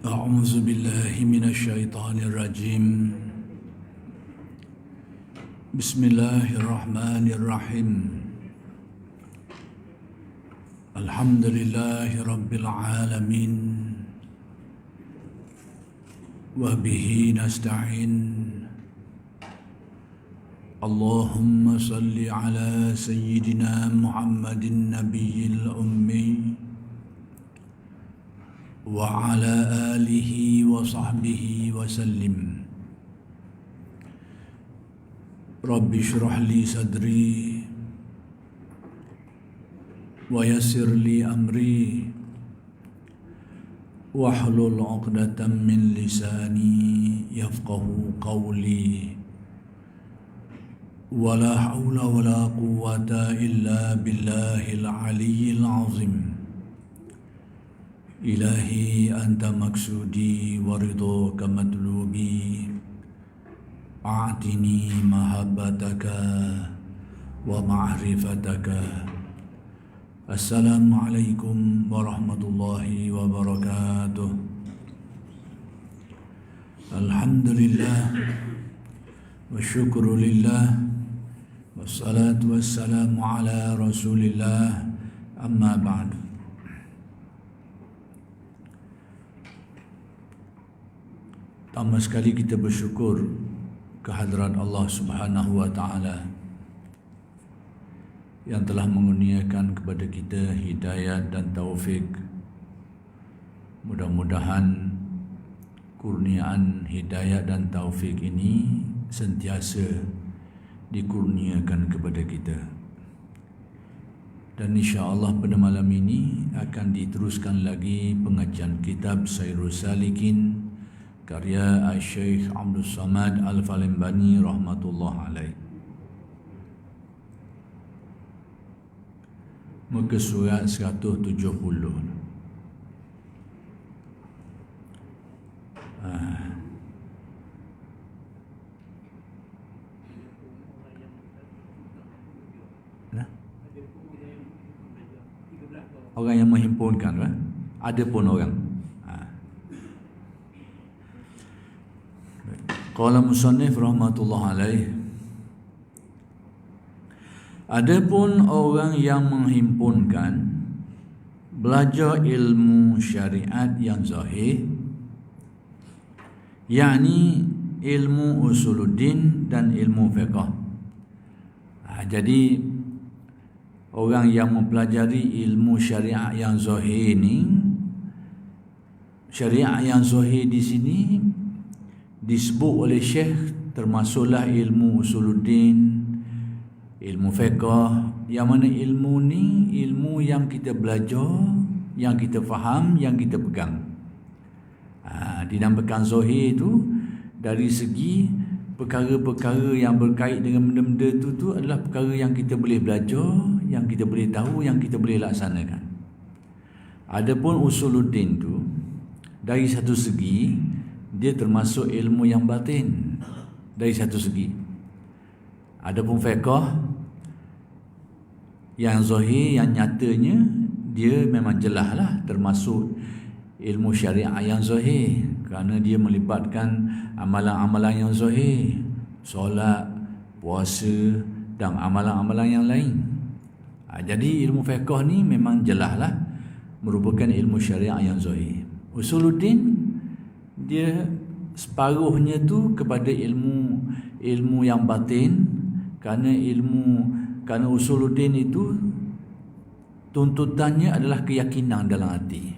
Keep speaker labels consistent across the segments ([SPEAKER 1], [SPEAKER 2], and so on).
[SPEAKER 1] أعوذ بالله من الشيطان الرجيم بسم الله الرحمن الرحيم الحمد لله رب العالمين وبه نستعين اللهم صل على سيدنا محمد النبي الأمي وعلى آله وصحبه وسلم رب اشرح لي صدري ويسر لي أمري واحلل عقدة من لساني يفقه قولي ولا حول ولا قوة إلا بالله العلي العظيم إلهي أنت مقصودي ورضاك مطلوبي أعطني محبتك ومعرفتك السلام عليكم ورحمة الله وبركاته الحمد لله والشكر لله والصلاة والسلام على رسول الله أما بعد. Pertama sekali kita bersyukur kehadrat Allah Subhanahu wa taala yang telah mengurniakan kepada kita hidayat dan taufik. Mudah-mudahan kurniaan hidayat dan taufik ini sentiasa dikurniakan kepada kita. Dan insya-Allah pada malam ini akan diteruskan lagi pengajian kitab Sairus Salikin karya Syekh Abdul Samad Al-Falimbani rahmatullah alaih. Muka surat 170. Orang yang menghimpunkan kan? Ada pun orang. Qala musannif rahmatullah alaih, adapun orang yang menghimpunkan belajar ilmu syariat yang zahir, yakni ilmu usuluddin dan ilmu fiqh. Jadi orang yang mempelajari ilmu syariat yang zahir ini, syariat yang zahir di sini disebut oleh Syekh termasuklah ilmu usuluddin, ilmu fiqh, yang mana ilmu ni ilmu yang kita belajar, yang kita faham, yang kita pegang. Dinamakan zahir itu dari segi perkara-perkara yang berkait dengan benda-benda itu adalah perkara yang kita boleh belajar, yang kita boleh tahu, yang kita boleh laksanakan. Adapun usuluddin tu dari satu segi dia termasuk ilmu yang batin dari satu segi. Adapun fiqh yang zahir, yang nyatanya dia memang jelaslah termasuk ilmu syariat yang zahir kerana dia melibatkan amalan-amalan yang zahir, solat, puasa dan amalan-amalan yang lain. Jadi ilmu fiqh ni memang jelaslah merupakan ilmu syariat yang zahir. Usuluddin dia separuhnya tu kepada ilmu yang batin, kerana usuluddin itu tuntutannya adalah keyakinan dalam hati.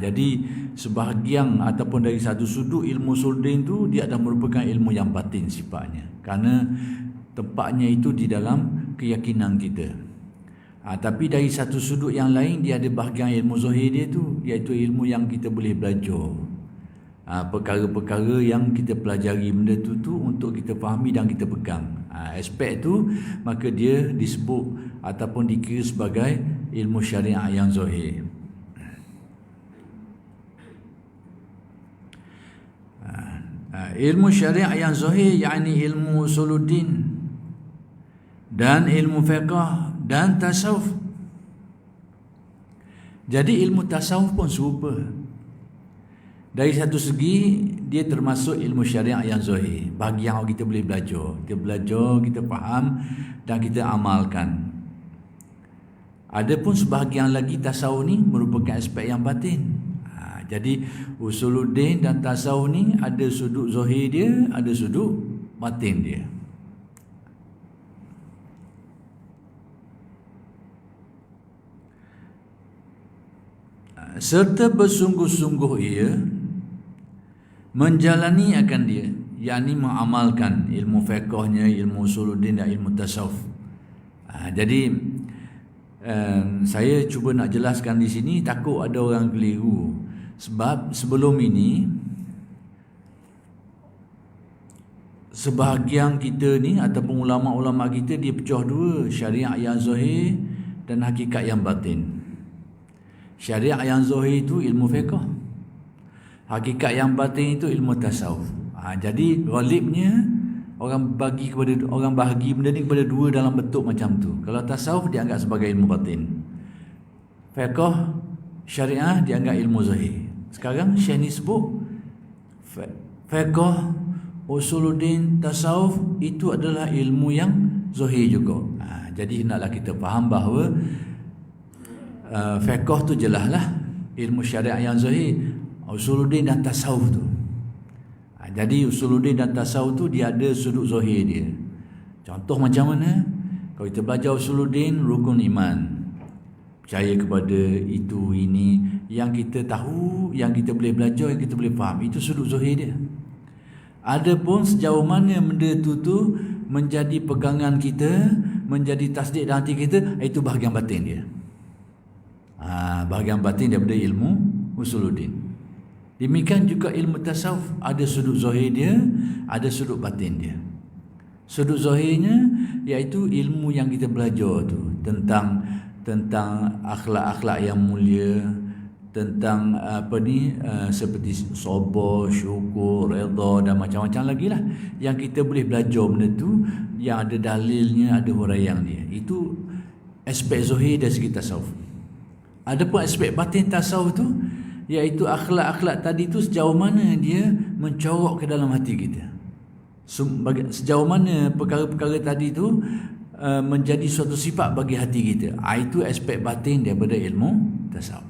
[SPEAKER 1] Jadi sebahagian ataupun dari satu sudut ilmu usuluddin tu dia adalah merupakan ilmu yang batin sifatnya, kerana tempatnya itu di dalam keyakinan kita. Tapi dari satu sudut yang lain dia ada bahagian ilmu zahir dia tu, iaitu ilmu yang kita boleh belajar. Perkara-perkara yang kita pelajari benda tu untuk kita fahami dan kita pegang. Aspek tu maka dia disebut ataupun dikira sebagai ilmu syariat yang zahir. Ilmu syariat yang zahir yakni ilmu usuluddin dan ilmu fiqh dan tasawuf. Jadi ilmu tasawuf pun serupa. Dari satu segi dia termasuk ilmu syariat yang zahir, bagi yang kita boleh belajar. Kita belajar, kita faham dan kita amalkan. Adapun sebahagian lagi tasawuf ni merupakan aspek yang batin. Jadi usuluddin dan tasawuf ni ada sudut zahir dia, ada sudut batin dia. Serta bersungguh-sungguh ia menjalani akan dia, yakni mengamalkan ilmu fiqhnya, ilmu usuluddin dan ilmu tasawuf. Jadi saya cuba nak jelaskan di sini, takut ada orang keliru. Sebab sebelum ini sebahagian kita ni ataupun ulama-ulama kita dia pecah dua, syariat yang zahir dan hakikat yang batin. Syariat yang zahir itu ilmu fiqh, hakikat yang batin itu ilmu tasawuf. Jadi ghalibnya orang bahagi benda ni kepada dua dalam bentuk macam tu. Kalau tasawuf dianggap sebagai ilmu batin, fiqh syariah dianggap ilmu zahir. Sekarang Syekh ni sebut fiqh, usuluddin, tasawuf itu adalah ilmu yang zahir juga. Jadi hendaklah kita faham bahawa fiqh tu jelaslah ilmu syariat yang zahir, usuluddin dan tasawuf tu. Jadi usuluddin dan tasawuf tu dia ada sudut zahir dia. Contoh macam mana? Kalau kita belajar usuluddin, rukun iman, percaya kepada itu ini yang kita tahu, yang kita boleh belajar, yang kita boleh faham, itu sudut zahir dia. Adapun sejauh mana benda tu menjadi pegangan kita, menjadi tasdik dalam hati kita, itu bahagian batin dia. Bahagian batin daripada ilmu usuluddin. Demikian juga ilmu tasawuf, ada sudut zahir dia, ada sudut batin dia. Sudut zahirnya iaitu ilmu yang kita belajar tu tentang akhlak-akhlak yang mulia, tentang seperti sabar, syukur, redha dan macam-macam lagi lah yang kita boleh belajar benda tu, yang ada dalilnya, ada huraian dia. Itu aspek zahir dari segi tasawuf. Adapun aspek batin tasawuf tu iaitu akhlak-akhlak tadi tu sejauh mana dia mencorok ke dalam hati kita, sejauh mana perkara-perkara tadi tu menjadi suatu sifat bagi hati kita. Itu aspek batin daripada ilmu tasawuf.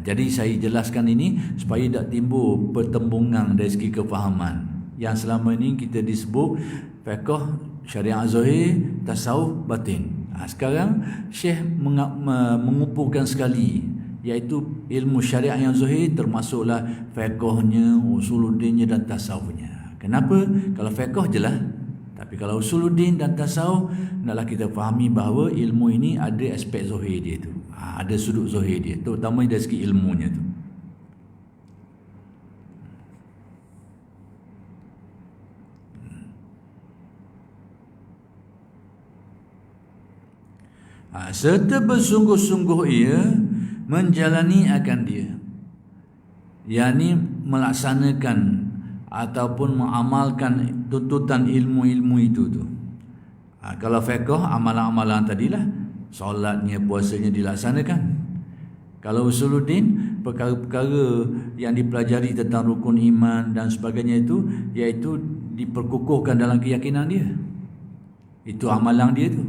[SPEAKER 1] Jadi saya jelaskan ini supaya tak timbul pertembungan dari segi kefahaman yang selama ini kita disebut fiqh syariat zahir, tasawuf batin. Sekarang Syekh mengumpulkan sekali, iaitu ilmu syariat yang zahir termasuklah fiqhnya, usuluddinnya dan tasawufnya. Kenapa? Kalau fiqh jelas, tapi kalau usuluddin dan tasawuf, naklah kita fahami bahawa ilmu ini ada aspek zahir dia tu, ada sudut zahir dia, terutama dari segi ilmunya tu. Serta bersungguh-sungguh ia menjalani akan dia, yakni melaksanakan ataupun mengamalkan tuntutan ilmu-ilmu itu tu. Kalau fiqh, amalan-amalan tadilah, solatnya, puasanya dilaksanakan. Kalau usuluddin, perkara-perkara yang dipelajari tentang rukun iman dan sebagainya itu, iaitu diperkukuhkan dalam keyakinan dia. Itu amalan dia tu.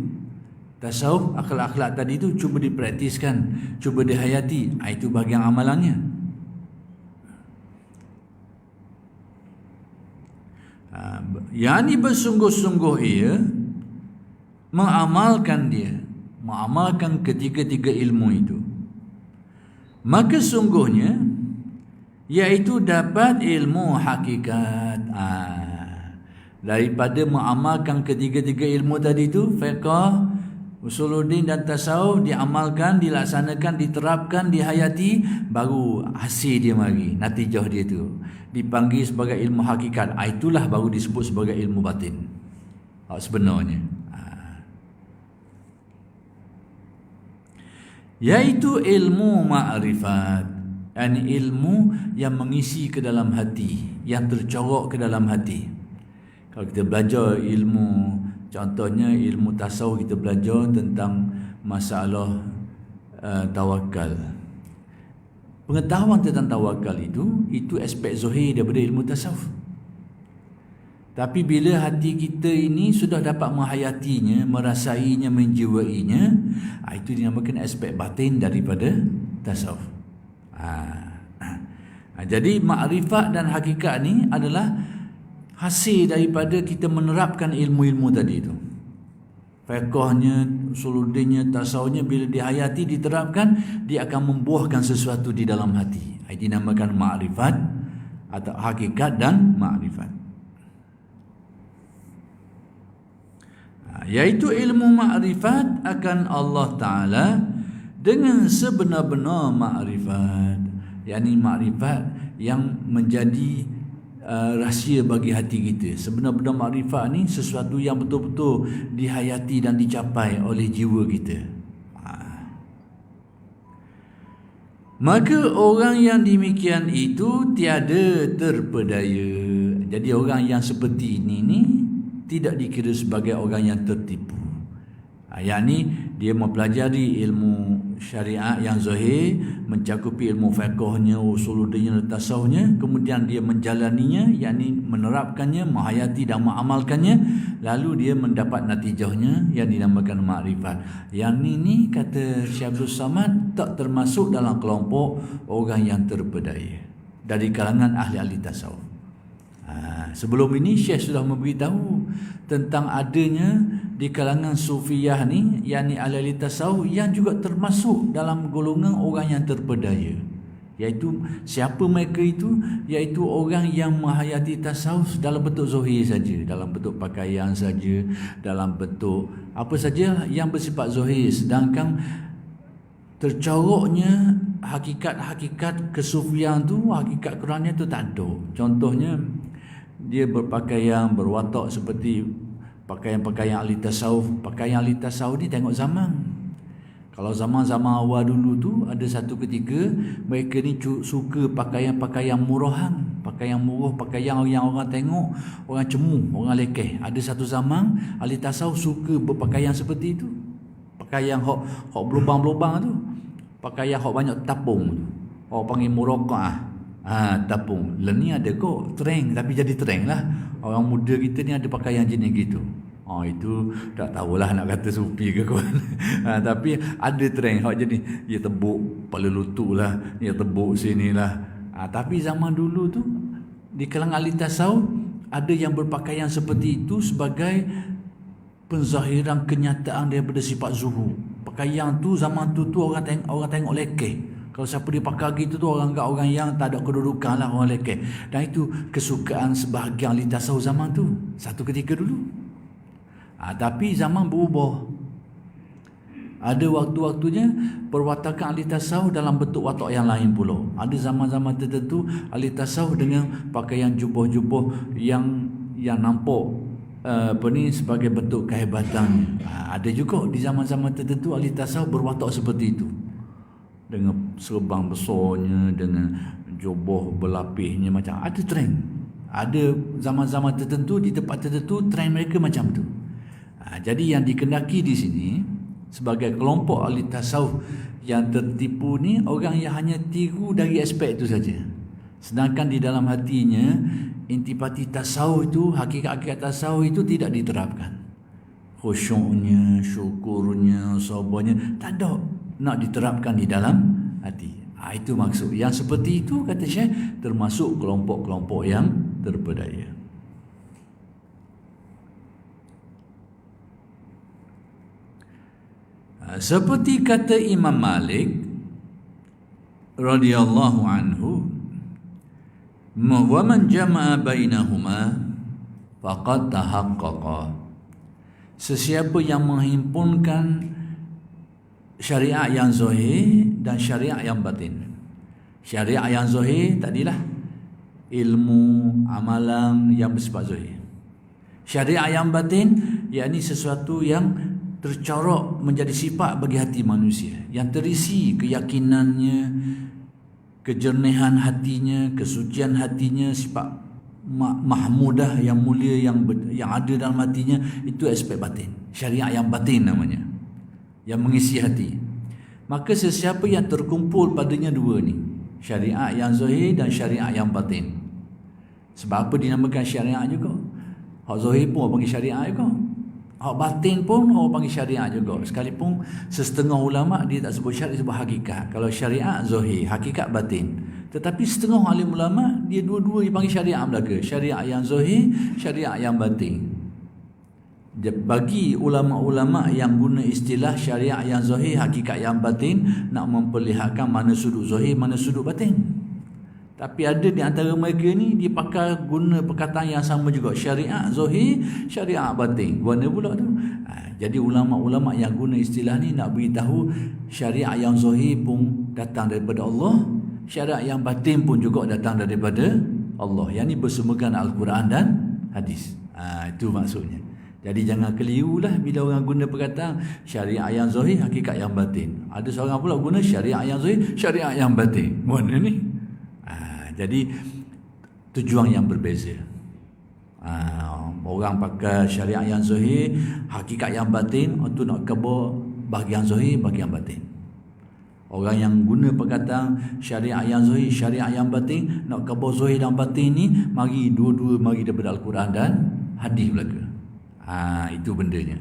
[SPEAKER 1] Tasawuf, akhlak-akhlak tadi tu cuba dipraktiskan, cuba dihayati, itu bahagian amalannya. Yang ini bersungguh-sungguh ia mengamalkan dia, mengamalkan ketiga-tiga ilmu itu, maka sungguhnya iaitu dapat ilmu hakikat. Daripada mengamalkan ketiga-tiga ilmu tadi tu, fiqh, usuluddin dan tasawuf diamalkan, dilaksanakan, diterapkan, dihayati, baru hasil dia mari, natijah dia tu dipanggil sebagai ilmu hakikat. Itulah baru disebut sebagai ilmu batin sebenarnya. Iaitu ilmu ma'rifat, ilmu yang mengisi ke dalam hati, yang tercorok ke dalam hati. Kalau kita belajar ilmu, contohnya ilmu tasawuf, kita belajar tentang masalah tawakal. Pengetahuan tentang tawakal itu aspek zahir daripada ilmu tasawuf. Tapi bila hati kita ini sudah dapat menghayatinya, merasainya, menjiwainya, itu dinamakan aspek batin daripada tasawuf. Jadi makrifat dan hakikat ni adalah hasil daripada kita menerapkan ilmu-ilmu tadi itu. Fiqhnya, usuluddinnya, tasawufnya, bila dihayati, diterapkan, dia akan membuahkan sesuatu di dalam hati. Itu dinamakan makrifat atau hakikat dan makrifat. Iaitu ilmu makrifat akan Allah Ta'ala dengan sebenar-benar makrifat. Yakni makrifat yang menjadi rahsia bagi hati kita. Sebenar-benar makrifat ni sesuatu yang betul-betul dihayati dan dicapai oleh jiwa kita. Maka orang yang demikian itu tiada terpedaya. Jadi orang yang seperti ini ni tidak dikira sebagai orang yang tertipu. Yakni dia mempelajari ilmu syariat yang zahir, mencakupi ilmu fiqhnya, usuluddinnya, tasawufnya, kemudian dia menjalaninya, yakni menerapkannya, menghayati dan mengamalkannya, lalu dia mendapat natijahnya yang dinamakan makrifat. Yang ini kata Syekh Abdul Samad tak termasuk dalam kelompok orang yang terpedaya dari kalangan ahli-ahli tasawuf. Sebelum ini Syekh sudah memberitahu tentang adanya di kalangan sufiyah ni, yakni ahli tasawuf yang juga termasuk dalam golongan orang yang terpedaya. Iaitu siapa mereka itu? Iaitu orang yang menghayati tasawuf dalam bentuk zahir saja, dalam bentuk pakaian saja, dalam bentuk apa saja yang bersifat zahir, sedangkan tercoroknya hakikat-hakikat kesufian tu, hakikat Qurannya tu tak ada. Contohnya dia berpakaian, berwatak seperti pakaian-pakaian ahli tasawuf. Pakaian ahli tasawuf ni tengok zaman. Kalau zaman-zaman awal dulu tu, ada satu ketika mereka ni suka pakaian-pakaian murahan, pakaian murah, pakaian yang orang tengok, orang cemu, orang lekeh. Ada satu zaman ahli tasawuf suka berpakaian seperti itu. Pakaian hok berlubang-lubang tu, pakaian hok banyak tapung tu. Orang panggil muraqah. Tapung. Ni ada kok trend, tapi jadi trend lah. Orang muda kita ni ada pakaian jenis gitu. Itu tak tahulah nak kata sufi ke kawan. Tapi ada trend hak jadi dia tebuk kepala lutut lah, dia tebuk sini lah. Tapi zaman dulu tu di kalangan ahli tasawuf ada yang berpakaian seperti itu sebagai penzahiran kenyataan daripada sifat zuhud. Pakaian tu zaman tu orang tengok lekeh. Kalau siapa dia pakai gitu tu orang anggap orang yang tak ada kedudukan lah, orang lekeh. Dan itu kesukaan sebahagian ahli tasawuf zaman tu, satu ketika dulu. Tapi zaman berubah. Ada waktu-waktunya perwatakan ahli tasawuf dalam bentuk watak yang lain pula. Ada zaman-zaman tertentu ahli tasawuf dengan pakaian jubah-jubah yang nampak sebagai bentuk kehebatan. Ada juga di zaman-zaman tertentu ahli tasawuf berwatak seperti itu, dengan serban besarnya, dengan jubah berlapisnya, macam ada trend. Ada zaman-zaman tertentu, di tempat tertentu trend mereka macam tu. Jadi yang dikendaki di sini sebagai kelompok ahli tasawuf yang tertipu ni orang yang hanya tiru dari aspek itu saja, sedangkan di dalam hatinya intipati tasawuf itu, hakikat-hakikat tasawuf itu tidak diterapkan. Khusyuknya, syukurnya, sabarnya tak ada nak diterapkan di dalam hati. Itu maksud. Yang seperti itu kata Syekh termasuk kelompok-kelompok yang terpedaya. Seperti kata Imam Malik radhiyallahu anhu, wa man jama'a bainahuma faqad tahaqqaqa. Sesiapa yang menghimpunkan syariat yang zahir dan syariat yang batin. Syariat yang zahir tadilah ilmu, amalan yang bersifat zahir. Syariat yang batin yakni sesuatu yang tercorok menjadi sifat bagi hati manusia, yang terisi keyakinannya, kejernihan hatinya, kesucian hatinya, sifat mahmudah yang mulia yang ada dalam hatinya. Itu aspek batin, syariat yang batin namanya, yang mengisi hati. Maka sesiapa yang terkumpul padanya dua ni, Syariat yang zahir dan syariat yang batin. Sebab apa dinamakan syariat juga? Hak zahir pun orang panggil syariat juga. Hak batin pun orang panggil syariat juga. Sekalipun setengah ulama dia tak sebut syariat, sebut hakikat. Kalau syariat zahir, hakikat batin. Tetapi setengah alim ulama dia dua-dua dipanggil syariat belaka. Syariat yang zahir, syariat yang batin. Bagi ulama-ulama yang guna istilah syariat yang zahir, hakikat yang batin, nak memperlihatkan mana sudut zahir, mana sudut batin. Tapi ada di antara mereka ni dia pakai guna perkataan yang sama juga, syariat zahir, syariat batin. Mana pula tu? Jadi ulama-ulama yang guna istilah ni nak beritahu syariat yang zahir pun datang daripada Allah, syariat yang batin pun juga datang daripada Allah. Yang ni bersumberkan Al-Quran dan hadis. Itu maksudnya. Jadi jangan kelirulah bila orang guna perkataan syariat yang zahir, hakikat yang batin. Ada seorang pula guna syariat yang zahir, syariat yang batin. Mana ni? Jadi tujuan yang berbeza. Orang pakai syariat yang zahir, hakikat yang batin, itu nak khabar bahagian zahir, bahagian batin. Orang yang guna perkataan syariat yang zahir, syariat yang batin, nak khabar zahir dan batin ni, mari dua-dua mari daripada Al-Quran dan hadis belaka. Itu bendanya.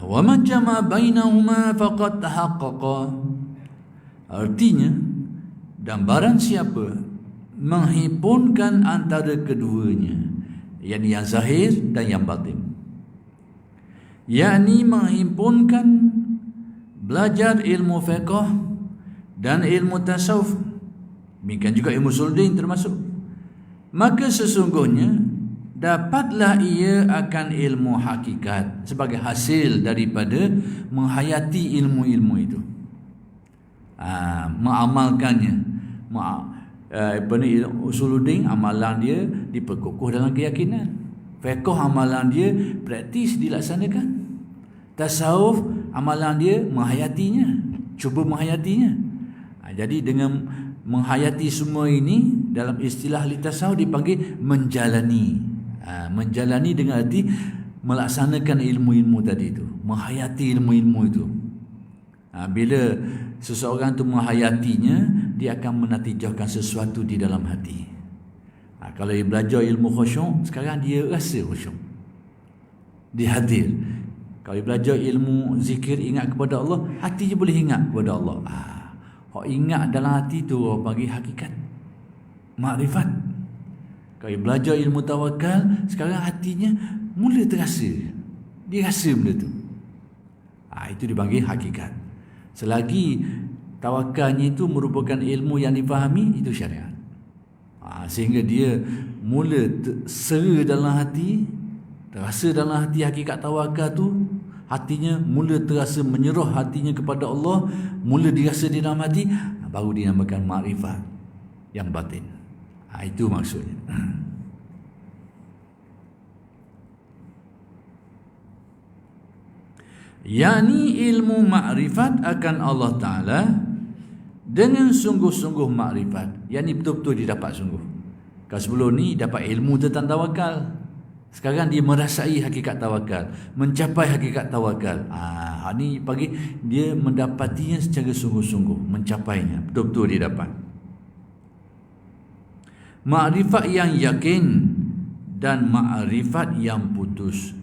[SPEAKER 1] Wa man jama bainahuma faqad tahaqqaqa. Artinya, dan barang siapa menghimpunkan antara keduanya, yakni yang zahir dan yang batin, yakni menghimpunkan belajar ilmu fiqh dan ilmu tasawuf, demikian juga ilmu usul-din termasuk, maka sesungguhnya dapatlah ia akan ilmu hakikat sebagai hasil daripada menghayati ilmu-ilmu itu, mengamalkannya. Usuluddin amalan dia diperkukuh dalam keyakinan, fiqh amalan dia praktis dilaksanakan, tasawuf amalan dia menghayatinya, cuba menghayatinya. Jadi dengan menghayati semua ini dalam istilah ahli tasawuf dipanggil menjalani. Menjalani dengan arti melaksanakan ilmu-ilmu tadi itu, menghayati ilmu-ilmu itu. Bila seseorang itu menghayatinya, dia akan menatijahkan sesuatu di dalam hati. Kalau dia belajar ilmu khusyuk, sekarang dia rasa khusyuk, dia hadir. Kalau dia belajar ilmu zikir, ingat kepada Allah, hati dia boleh ingat kepada Allah. Hak ingat dalam hati tu orang panggil hakikat, makrifat. Kalau dia belajar ilmu tawakal, sekarang hatinya mula terasa, dia rasa benda tu. Itu dipanggil hakikat. Selagi tawakalnya itu merupakan ilmu yang difahami, itu syariat. Sehingga dia mula sera dalam hati, terasa dalam hati hakikat tawakal tu, hatinya mula terasa menyerah hatinya kepada Allah, mula dirasa di dalam hati, baru dinamakan makrifat yang batin. Itu maksudnya. yakni ilmu makrifat akan Allah Ta'ala dengan sungguh-sungguh makrifat, yakni betul-betul dia dapat sungguh. Kalau sebelum ni dapat ilmu tentang tawakal, sekarang dia merasai hakikat tawakal, mencapai hakikat tawakal. Ni pagi dia mendapatinya secara sungguh-sungguh, mencapainya, betul-betul dia dapat. Makrifat yang yakin dan makrifat yang putus.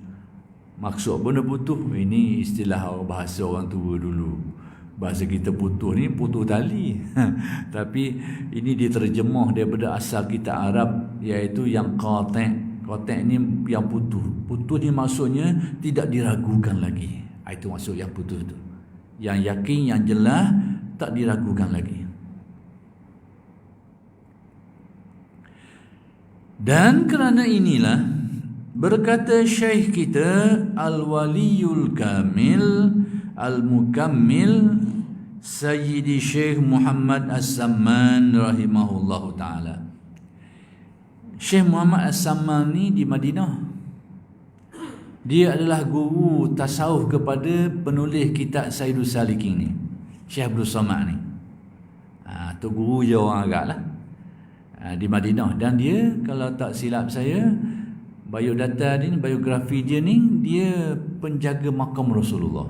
[SPEAKER 1] Maksud benda putus, ini istilah bahasa orang tua dulu. Bahasa kita putus ni putus tali. Tapi ini diterjemah daripada asal kita Arab, iaitu yang qati'. Qati' ni yang putus. Putus ni maksudnya tidak diragukan lagi. Itu maksud yang putus tu. Yang yakin, yang jelas, tak diragukan lagi. Dan kerana inilah berkata Syekh kita Al-Waliyul Kamil Al-Mukammil Sayyidi Syekh Muhammad As-Samman rahimahullahu ta'ala. Syekh Muhammad As-Samman ni di Madinah. Dia adalah guru tasawuf kepada penulis kitab Sayyidus Salikin ni, Syekh Abdul Samad ni. Tu guru je orang Arab lah, di Madinah. Dan dia, kalau tak silap saya, biodata ni, biografi dia ni, dia penjaga makam Rasulullah,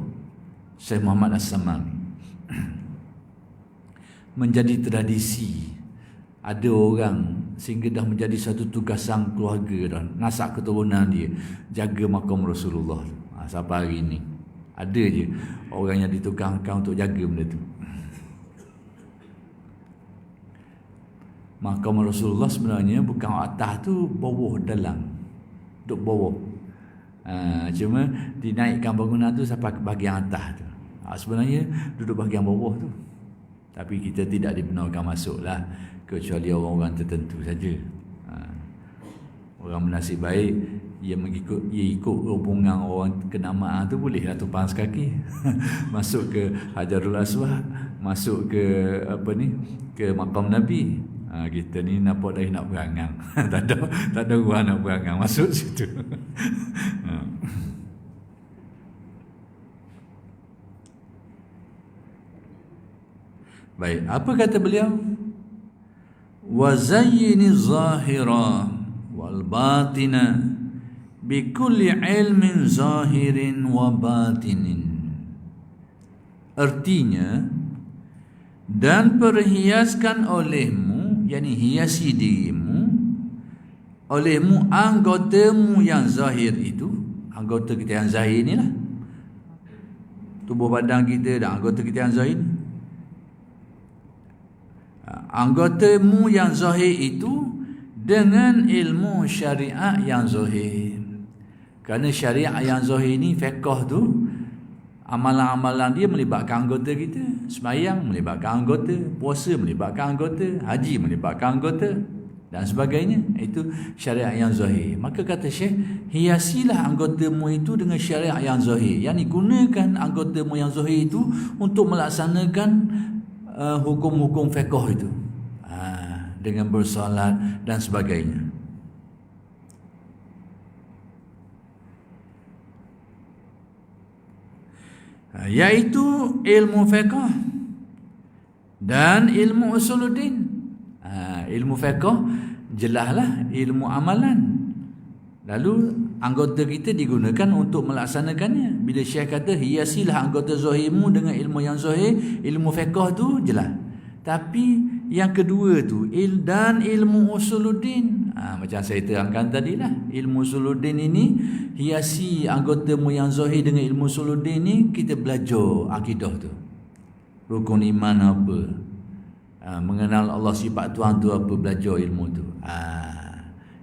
[SPEAKER 1] Syekh Muhammad As-Samman. menjadi tradisi. Ada orang sehingga dah menjadi satu tugasan keluarga dah, nasak keturunan dia jaga makam Rasulullah. Sampai hari ni ada je orang yang ditugaskan untuk jaga benda tu. Makam Rasulullah sebenarnya bukan atas tu, bawah dalam, duduk bawah. Cuma dinaikkan bangunan tu sampai ke bahagian atas tu. Sebenarnya duduk bahagian bawah tu, tapi kita tidak dibenarkan masuk lah, kecuali orang-orang tertentu saja. Orang bernasib baik, ia ikut rombongan orang kenamaan tu, bolehlah tumpang sekaki masuk ke Hajarul Aswad, masuk ke ke makam Nabi. Kita ni nampak dah nak berangang tak ada orang nak berangang masuk situ. Baik, apa kata beliau? Wa zayyini zahira wal batina bi kulli ilmin zahirin wa batinin. Artinya, dan perhiaskan olehmu, yakni hiasi dirimu, olehmu anggotamu yang zahir itu, anggota kita yang zahir ni lah, tubuh badan kita dan anggota kita yang zahir. Anggotamu yang zahir itu dengan ilmu syariat yang zahir. Kerana syariat yang zahir ni, fiqh tu, amalan-amalan dia melibatkan anggota kita. Sembahyang melibatkan anggota, puasa melibatkan anggota, haji melibatkan anggota dan sebagainya. Itu syariat yang zahir. Maka kata Syekh, hiasilah anggotamu itu dengan syariat yang zahir. Yang digunakan anggotamu yang zahir itu untuk melaksanakan hukum-hukum fiqh itu, dengan bersolat dan sebagainya. Yaitu ilmu fiqh dan ilmu usuluddin. Ilmu fiqh jelaslah ilmu amalan. Lalu anggota kita digunakan untuk melaksanakannya. Bila Syekh kata hiasilah anggota zahirmu dengan ilmu yang zahir, ilmu fiqh tu jelas. Tapi yang kedua tu dan ilmu usuluddin, macam saya terangkan tadi lah, ilmu usuluddin ini hiasi anggotamu yang zahir dengan ilmu usuluddin ni. Kita belajar akidah tu, rukun iman apa, mengenal Allah sifat Tuhan tu apa, belajar ilmu tu.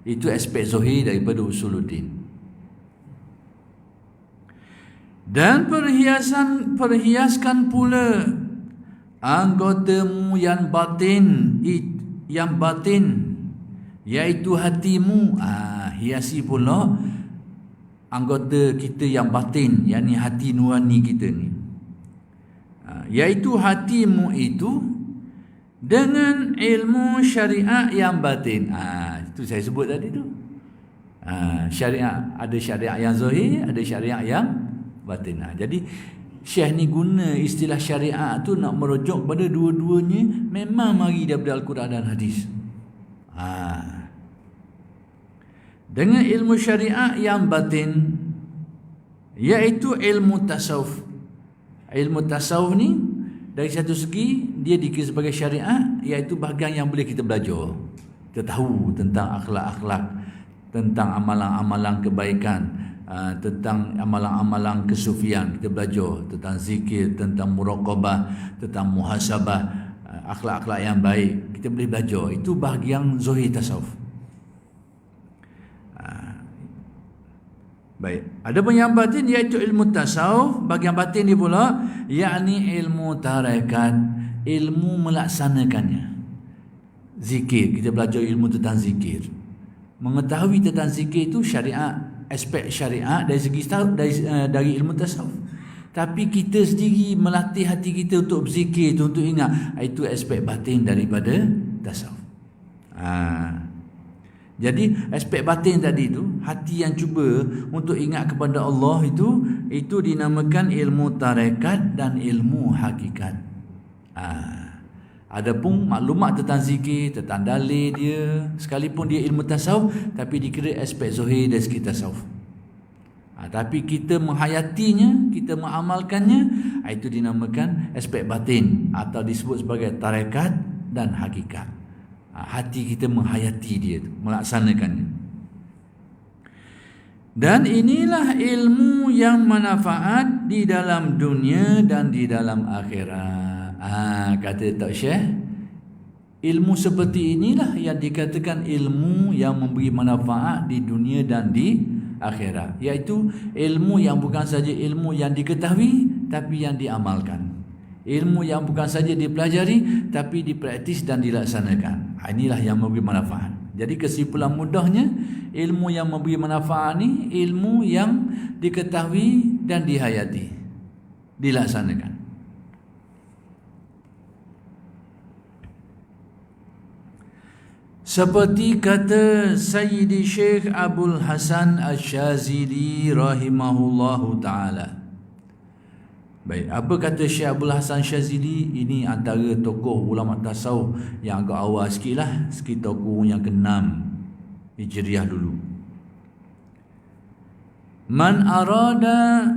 [SPEAKER 1] Itu aspek zahir daripada usuluddin. Dan perhiaskan pula anggotamu yang batin, iaitu hatimu. Hiasi pula anggota kita yang batin, yakni hati nurani kita ni, iaitu hatimu itu dengan ilmu syariat yang batin. Itu saya sebut tadi tu. Syariat, ada syariat yang zahir, ada syariat yang batin. Jadi Syekh ni guna istilah syariat tu nak merujuk pada dua-duanya memang mari daripada Al-Quran dan hadis. Dengan ilmu syariat yang batin, iaitu ilmu tasawuf. Ilmu tasawuf ni dari satu segi dia dikira sebagai syariat, iaitu bahagian yang boleh kita belajar. Kita tahu tentang akhlak-akhlak, tentang amalan-amalan kebaikan, tentang amalan-amalan kesufian. Kita belajar tentang zikir, tentang muraqabah, tentang muhasabah, akhlak-akhlak yang baik. Kita boleh belajar. Itu bahagian zahir tasawuf. Baik. Adapun yang batin iaitu ilmu tasawuf, bahagian batin dia pula yakni ilmu tarekat, ilmu melaksanakannya. Zikir, kita belajar ilmu tentang zikir. Mengetahui tentang zikir itu syariat, aspek syariat dari segi dari ilmu tasawuf. Tapi kita sendiri melatih hati kita untuk berzikir, untuk ingat, itu aspek batin daripada tasawuf. Jadi aspek batin tadi tu, hati yang cuba untuk ingat kepada Allah itu dinamakan ilmu tarekat dan ilmu hakikat. Adapun maklumat tentang zikir, tentang dalil dia, sekalipun dia ilmu tasawuf, tapi dikira aspek zahir dari segi tasawuf. Tapi kita menghayatinya, kita mengamalkannya, itu dinamakan aspek batin atau disebut sebagai tarekat dan hakikat. Hati kita menghayati dia, melaksanakannya. Dan inilah ilmu yang manfaat di dalam dunia dan di dalam akhirat. Kata Tok Syekh, ilmu seperti inilah yang dikatakan ilmu yang memberi manfaat di dunia dan di akhirat, iaitu ilmu yang bukan saja ilmu yang diketahui tapi yang diamalkan, ilmu yang bukan saja dipelajari tapi dipraktis dan dilaksanakan. Inilah yang memberi manfaat. Jadi kesimpulan mudahnya, ilmu yang memberi manfaat ni ilmu yang diketahui dan dihayati, dilaksanakan. Seperti kata Sayyidi Syekh Abdul Hasan Asy-Syazili rahimahullahu ta'ala. Baik, apa kata Syekh Abdul Hasan Syazili? Ini antara tokoh ulama tasawuf yang agak awal sikit lah, sekitar kurun yang ke-6 Hijriah dulu. Man arada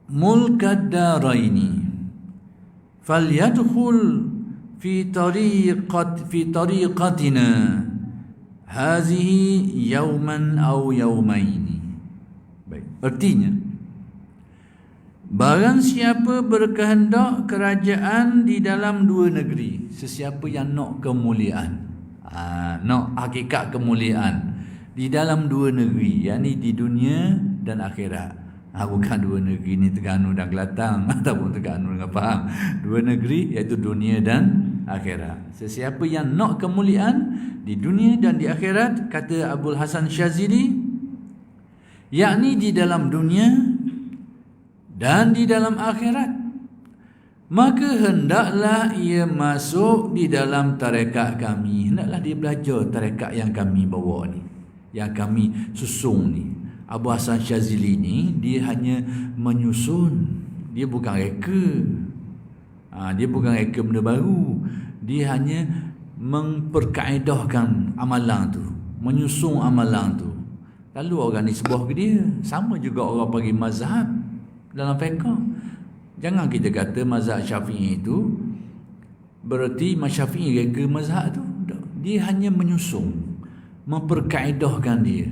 [SPEAKER 1] mulkad daraini falyadkhul fi tariqatina hazihi yawman aw yawmaini. Baik, artinya barang siapa berkehendak kerajaan di dalam dua negeri, sesiapa yang nak kemuliaan, nak hakikat kemuliaan di dalam dua negeri, yakni di dunia dan akhirat. Bukan dua negeri ni Terengganu dan Kelantan ataupun Terengganu dengan Pahang. Dua negeri iaitu dunia dan akhirat. Sesiapa yang nak kemuliaan di dunia dan di akhirat, kata Abdul Hasan Syazili, yakni di dalam dunia dan di dalam akhirat, maka hendaklah ia masuk di dalam tarekat kami. Hendaklah dia belajar tarekat yang kami bawa ni, yang kami susun ni. Abu Hasan Syazili ni dia hanya menyusun, dia bukan reka. Dia bukan reka benda baru. Dia hanya memperkaedahkan amalan tu, menyusun amalan tu. Lalu orang nisbah ke dia. Sama juga orang bagi mazhab dalam fiqh. Jangan kita kata mazhab Syafi'i itu berarti Syafi'i reka mazhab tu. Dia hanya menyusun, memperkaedahkan dia.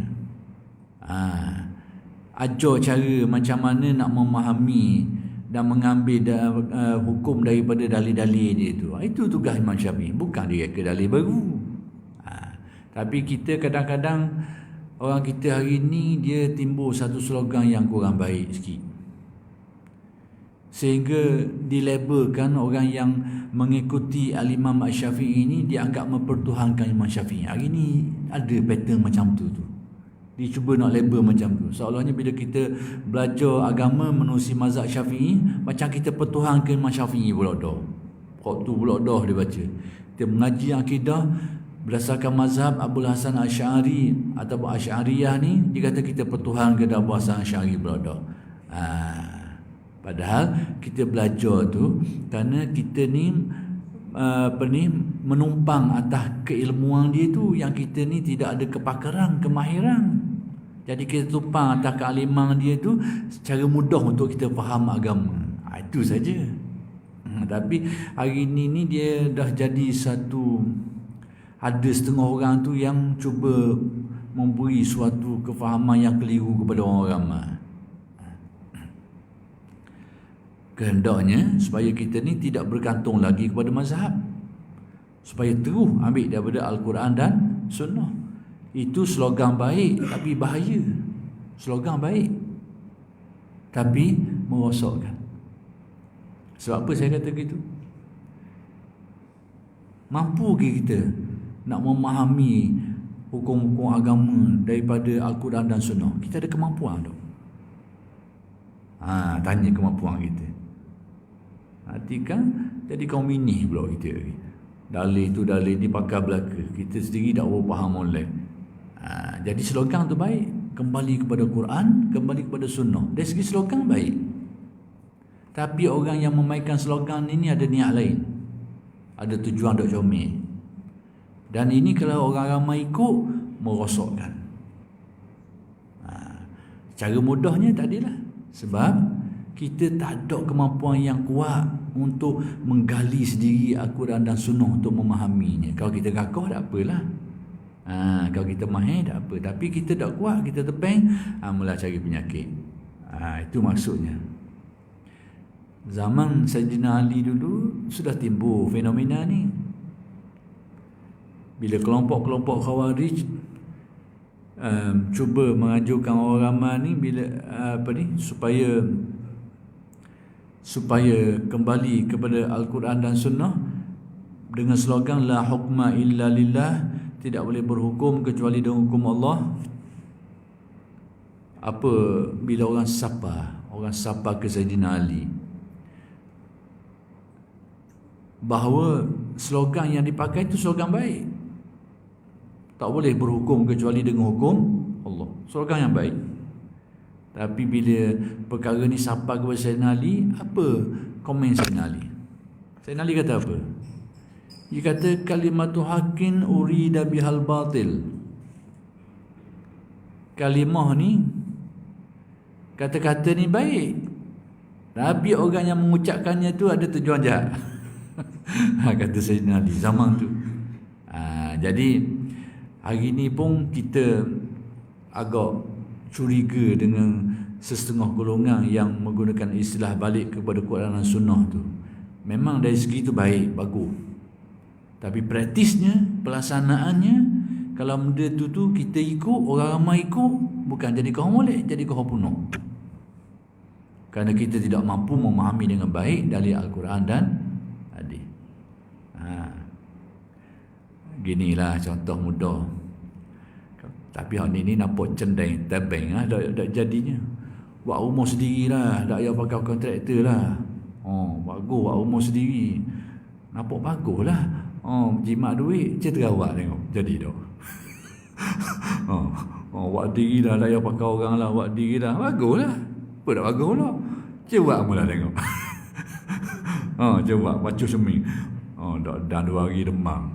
[SPEAKER 1] Ajar cara macam mana nak memahami dan mengambil hukum daripada dalil-dalil dia tu. Itu tugas Imam Syafi'i, bukan dia reka dalil baru. Tapi kita kadang-kadang, orang kita hari ni dia timbul satu slogan yang kurang baik sikit, sehingga dilabelkan orang yang mengikuti Al-Imam Asy-Syafi'i ini dianggap mempertuhankan Imam Syafi'i. Hari ni ada pattern macam tu. Dia cuba nak label macam tu. Seolah-olanya bila kita belajar agama menerusi mazhab Syafi'i, macam kita pertuhankan Imam Syafi'i pula dah. Waktu pula dah dia baca. Kita mengaji akidah berdasarkan mazhab Abdul Hasan Asy'ari ataupun Asy'ariyah ni, dia kata kita pertuhankan Abdul Hasan Asy'ari pula dah. Padahal kita belajar tu kerana kita ni menumpang atas keilmuan dia tu, yang kita ni tidak ada kepakaran, kemahiran. Jadi kita tumpang atas kealiman dia tu secara mudah untuk kita faham agama. Itu saja. Tapi hari ni dia dah jadi satu, ada setengah orang tu yang cuba memberi suatu kefahaman yang keliru kepada orang ramai. Kehendaknya supaya kita ni tidak bergantung lagi kepada mazhab, supaya terus ambil daripada Al-Quran dan Sunnah. Itu slogan baik tapi bahaya. Slogan baik tapi merosakkan. Sebab apa saya kata gitu? Mampu ke kita nak memahami hukum-hukum agama daripada Al-Quran dan Sunnah? Kita ada kemampuan tak? Tanya kemampuan kita. Kan jadi kaum ini pula kita. Dalil tu dalil ni pakai belaka. Kita sendiri tak faham online. Jadi slogan tu baik. Kembali kepada Quran, kembali kepada Sunnah. Dari segi slogan baik. Tapi orang yang memainkan slogan ini ada niat lain. Ada tujuan dok comel. Dan ini kalau orang ramai ikut, merosakkan. Cara mudahnya tadilah. Sebab kita tak ada kemampuan yang kuat untuk menggali sendiri Al-Quran dan Sunnah untuk memahaminya. Kalau kita gagah tak apalah. Kalau kita mahir tak apa. Tapi kita tak kuat, kita tebing, mula cari penyakit. Itu maksudnya. Zaman Sayyidina Ali dulu sudah timbul fenomena ni. Bila kelompok-kelompok Khawarij cuba mengajukan orang ramai ni bila supaya kembali kepada Al-Quran dan Sunnah dengan slogan la hukma illa lillah, tidak boleh berhukum kecuali dengan hukum Allah. Apa bila orang sapa ke Sayyidina Ali bahawa slogan yang dipakai itu slogan baik, tak boleh berhukum kecuali dengan hukum Allah, slogan yang baik. Tapi bila perkara ni sapa kepada Sayyidina Ali, apa komen Sayyidina Ali? Sayyidina Ali kata apa? Dia kata kalimatu haqqin urida bihal batil. Kalimah ni, kata-kata ni baik, tapi orang yang mengucapkannya tu ada tujuan jahat. Kata Sayyidina Ali zaman tu. Jadi hari ni pun kita agak curiga dengan setengah golongan yang menggunakan istilah balik kepada Quran dan Sunnah tu. Memang dari segi tu baik, bagus. Tapi praktisnya, pelaksanaannya, kalau benda tu kita ikut, orang ramai ikut, bukan jadi kaum molek, jadi kaum punuk. Kerana kita tidak mampu memahami dengan baik dari Al-Quran dan hadis. Ginilah contoh mudah. Tapi hari ni nampak cendeng tebeng dak jadinya. Buat rumah sendirilah, dak payah pakai kontraktor lah. Bagus buat rumah sendiri. Nampak baguslah. Jimat duit, terawak tengok. Jadi dah. Buat diri dah, dak payah pakai orang lah, buat diri dah. Baguslah. Apa dak bagus lah. Cuba mula tengok. Cuba baca seming. Dah 2 hari demam.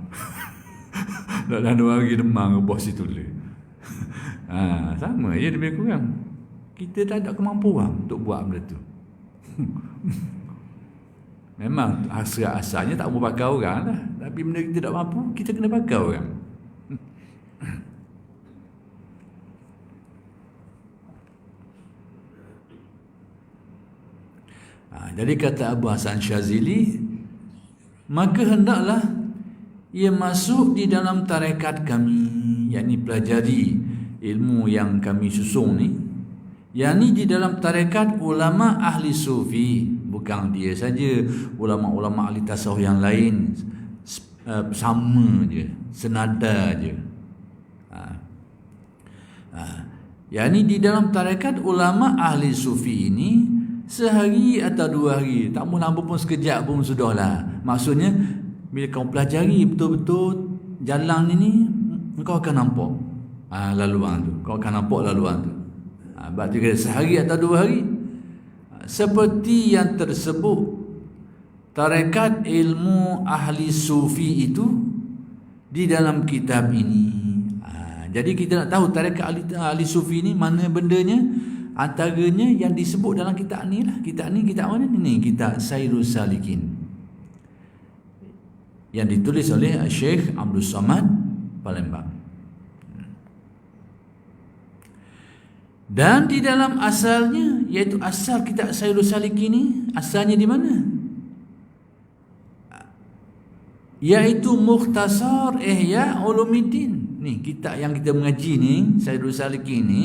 [SPEAKER 1] Dah 2 hari demam bos itu le. Sama je lebih kurang. Kita tak ada kemampuan untuk buat benda tu. Memang asalnya tak mau pakai orang lah. Tapi benda kita tak mampu, kita kena pakai orang. Jadi kata Abu Hasan Syazili, maka hendaklah ia masuk di dalam tarekat kami, yakni pelajari ilmu yang kami susung ni, yakni di dalam tarekat ulama ahli sufi. Bukan dia saja, ulama-ulama ahli tasawuf yang lain sama je, senada je. Yakni di dalam tarekat ulama ahli sufi ini, sehari atau 2 hari, tak mau lama pun sekejap pun sudahlah. Maksudnya bila kau pelajari betul-betul jalan ini, kau akan nampak laluan tu. Kau akan nampak laluan tu. Berarti kata sehari atau 2 hari. Seperti yang tersebut, tarekat ilmu ahli sufi itu di dalam kitab ini. Jadi kita nak tahu tarekat ahli sufi ini mana bendanya. Antaranya yang disebut dalam kitab ni lah. Kitab ni kitab mana ni? Kitab Sairus Salikin, yang ditulis oleh Syekh Abdul Samad Palembang. Dan di dalam asalnya, iaitu asal kitab Sairus Salikin ni, asalnya di mana? Iaitu Mukhtasar Ihya Ulumuddin. Ni kitab yang kita mengaji ni, Sairus Salikin ni,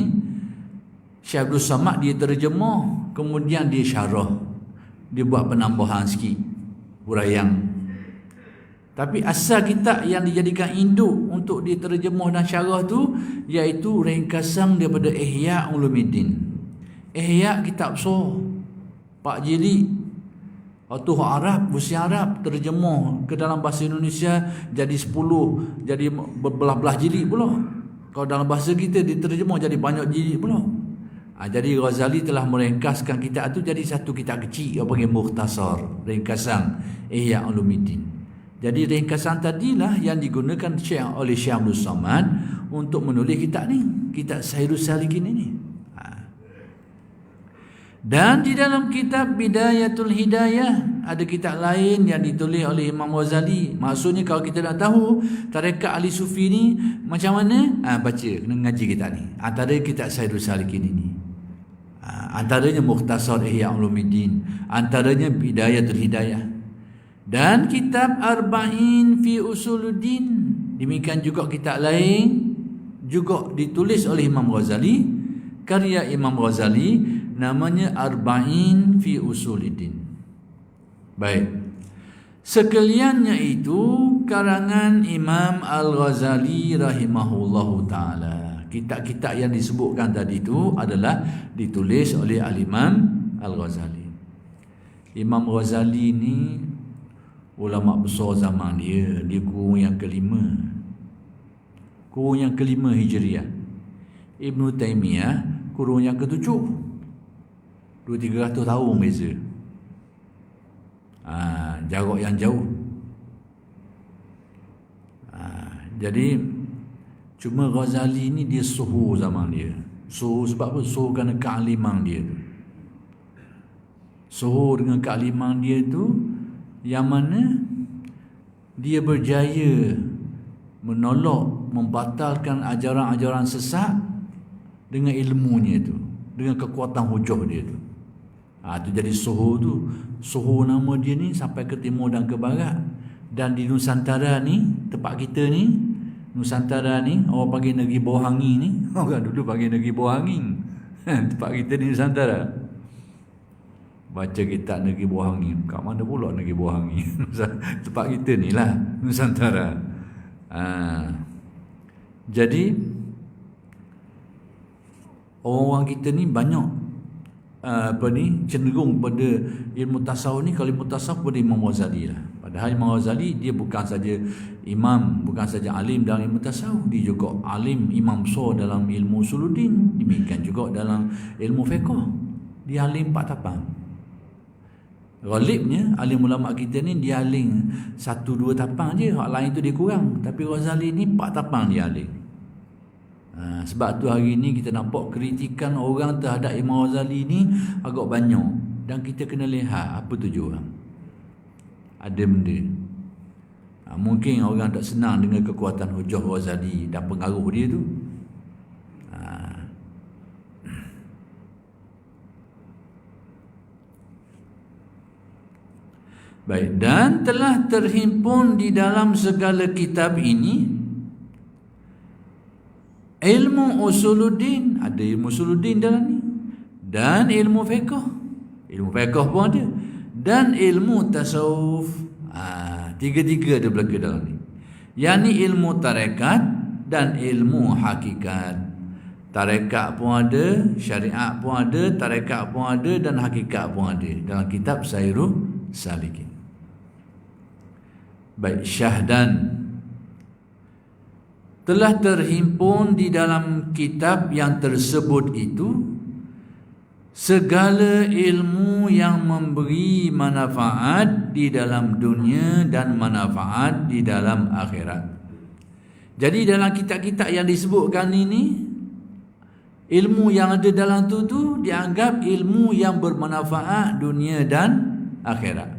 [SPEAKER 1] Syekh Abdul Samad dia terjemah, kemudian dia syarah, dia buat penambahan sikit, huraian. Tapi asal kitab yang dijadikan induk untuk diterjemah dan syarah tu, iaitu ringkasan daripada Ihya Ulumuddin. Ihya kitab besar, 4 jilid. Waktu Arab, versi Arab terjemah ke dalam bahasa Indonesia jadi 10, jadi berbelah-belah jilid pula. Kalau dalam bahasa kita diterjemah jadi banyak jilid pula. Jadi Ghazali telah meringkaskan kitab tu jadi satu kitab kecil yang panggil Mukhtasar, ringkasan Ihya Ulumuddin. Jadi ringkasan tadilah yang digunakan oleh Syekh Abdul Samad untuk menulis kitab ni, kitab Sairus Salikin ini. Dan di dalam kitab Bidayatul Hidayah ada kitab lain yang ditulis oleh Imam Ghazali. Maksudnya kalau kita nak tahu tarekat ahli sufi ni macam mana, baca, kena ngaji kitab ni. Antara kitab Sayyidul Salikin ini, antaranya Mukhtasar Ihya Ulumuddin, antaranya Bidayatul Hidayah, dan kitab Arba'in fi Usuluddin. Demikian juga kitab lain juga ditulis oleh Imam Ghazali, karya Imam Ghazali, namanya Arba'in fi Usuluddin. Baik, sekaliannya itu karangan Imam Al-Ghazali rahimahullahu ta'ala. Kitab-kitab yang disebutkan tadi itu adalah ditulis oleh Al-Imam Al-Ghazali. Imam Ghazali ni ulama besar zaman dia. Dia kurun yang kelima, kurun yang kelima Hijriah. Ibn Taymiyah kurun yang ketujuh. 200-300 tahun beza. Jarak yang jauh. Jadi cuma Ghazali ni dia suhu zaman dia. Suhu sebab apa? Suhu kerana kealiman dia tu. Suhu dengan kealiman dia tu yang mana dia berjaya menolak, membatalkan ajaran-ajaran sesat dengan ilmunya tu, dengan kekuatan hujah dia tu. Itu jadi Suhu tu. Suhu nama dia ni sampai ke timur dan ke barat. Dan di Nusantara ni, tempat kita ni, Nusantara ni, orang panggil negeri bawah angin ni. Orang dulu panggil negeri bawah angin. Tempat kita ni Nusantara. Baca kitab negeri bawah angin. Kat mana pula negeri bawah angin? Tempat kita ni lah, Nusantara. Jadi orang-orang kita ni banyak cenderung pada ilmu tasawuf ni. Kalau ilmu tasawuf pada Imam Ghazali lah. Padahal Imam Ghazali dia bukan saja imam, bukan saja alim dalam ilmu tasawuf, dia juga alim, imam besar dalam ilmu usuluddin, demikian juga dalam ilmu fiqh. Dia alim 4 tapang. Ghalibnya alim ulama kita ni dia alim 1-2 tapang je, hak lain tu dia kurang. Tapi Ghazali ni 4 tapang dia alim. Sebab tu hari ni kita nampak kritikan orang terhadap Imam Ghazali ni agak banyak. Dan kita kena lihat apa tujuan. Ada benda. Mungkin orang tak senang dengan kekuatan hujah Ghazali dan pengaruh dia tu. Baik, dan telah terhimpun di dalam segala kitab ini ilmu usuluddin, ada ilmu usuluddin dalam ni, dan ilmu fiqh. Ilmu fiqh pun ada, dan ilmu tasawuf. Tiga-tiga ada berlaku dalam ni. Yang ni ilmu tarekat dan ilmu hakikat. Tarekat pun ada, syariat pun ada, tarekat pun ada, dan hakikat pun ada dalam kitab Sayyidul Salikin. Baik, syahdan telah terhimpun di dalam kitab yang tersebut itu segala ilmu yang memberi manfaat di dalam dunia dan manfaat di dalam akhirat. Jadi dalam kitab-kitab yang disebutkan ini, ilmu yang ada dalam tu dianggap ilmu yang bermanfaat dunia dan akhirat.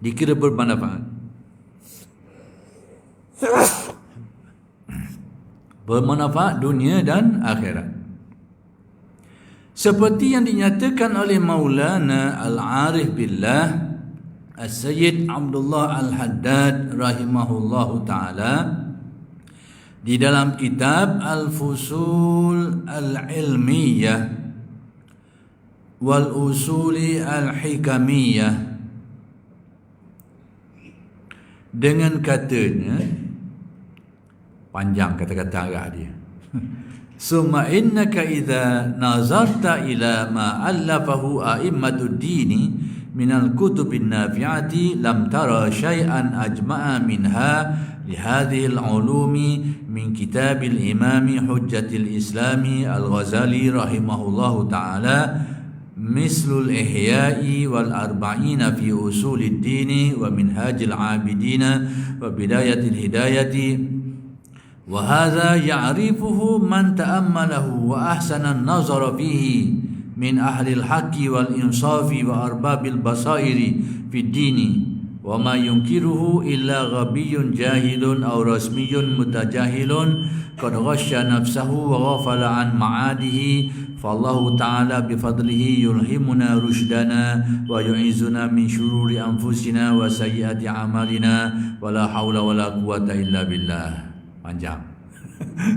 [SPEAKER 1] Dikira bermanfaat. Bermanfaat dunia dan akhirat. Seperti yang dinyatakan oleh Maulana Al-Arif Billah As-Sayyid Abdullah Al-Haddad rahimahullahu ta'ala di dalam kitab Al-Fusul Al-Ilmiyah Wal-Usuli Al-Hikamiyah, dengan katanya, panjang kata-kata Arab dia. Summa innaka idza nazarta ila ma allafahu a'immatud dini minal kutubin nafi'ati lam tara syai'an ajma'a minha lihadhihi al-ulumi min kitabil imami hujjatil islami al-Ghazali rahimahullahu ta'ala mislul ihya'i wal arba'ina fi usulid dini wa minhajil abidina wa bidayatil hidayati wa hadha ya'rifuhu man ta'ammalahu wa ahsana an-nazara fihi min ahli al-haqqi wal insafi wa arbabil basairi fid dini wa ma yunkiruhu illa ghabiyyun jahilun aw rasmiyyun mutajahilun qad ghashya nafsahu wa ghafala an ma'adihi fallahu ta'ala bifadlihi yulhimuna rushdana wa yu'izuna min syururi anfusina wa sayyiati a'malina wa la hawla wa la quwata illa billah. Panjang.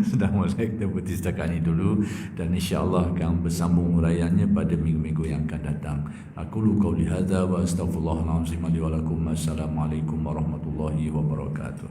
[SPEAKER 1] Sudah mulai kita berhenti setakat ini dulu, dan insya-Allah akan bersambung uraiannya pada minggu-minggu yang akan datang. Aku lu qauli hadza wa astaghfirullahalazim li wa lakum. Assalamualaikum warahmatullahi wabarakatuh.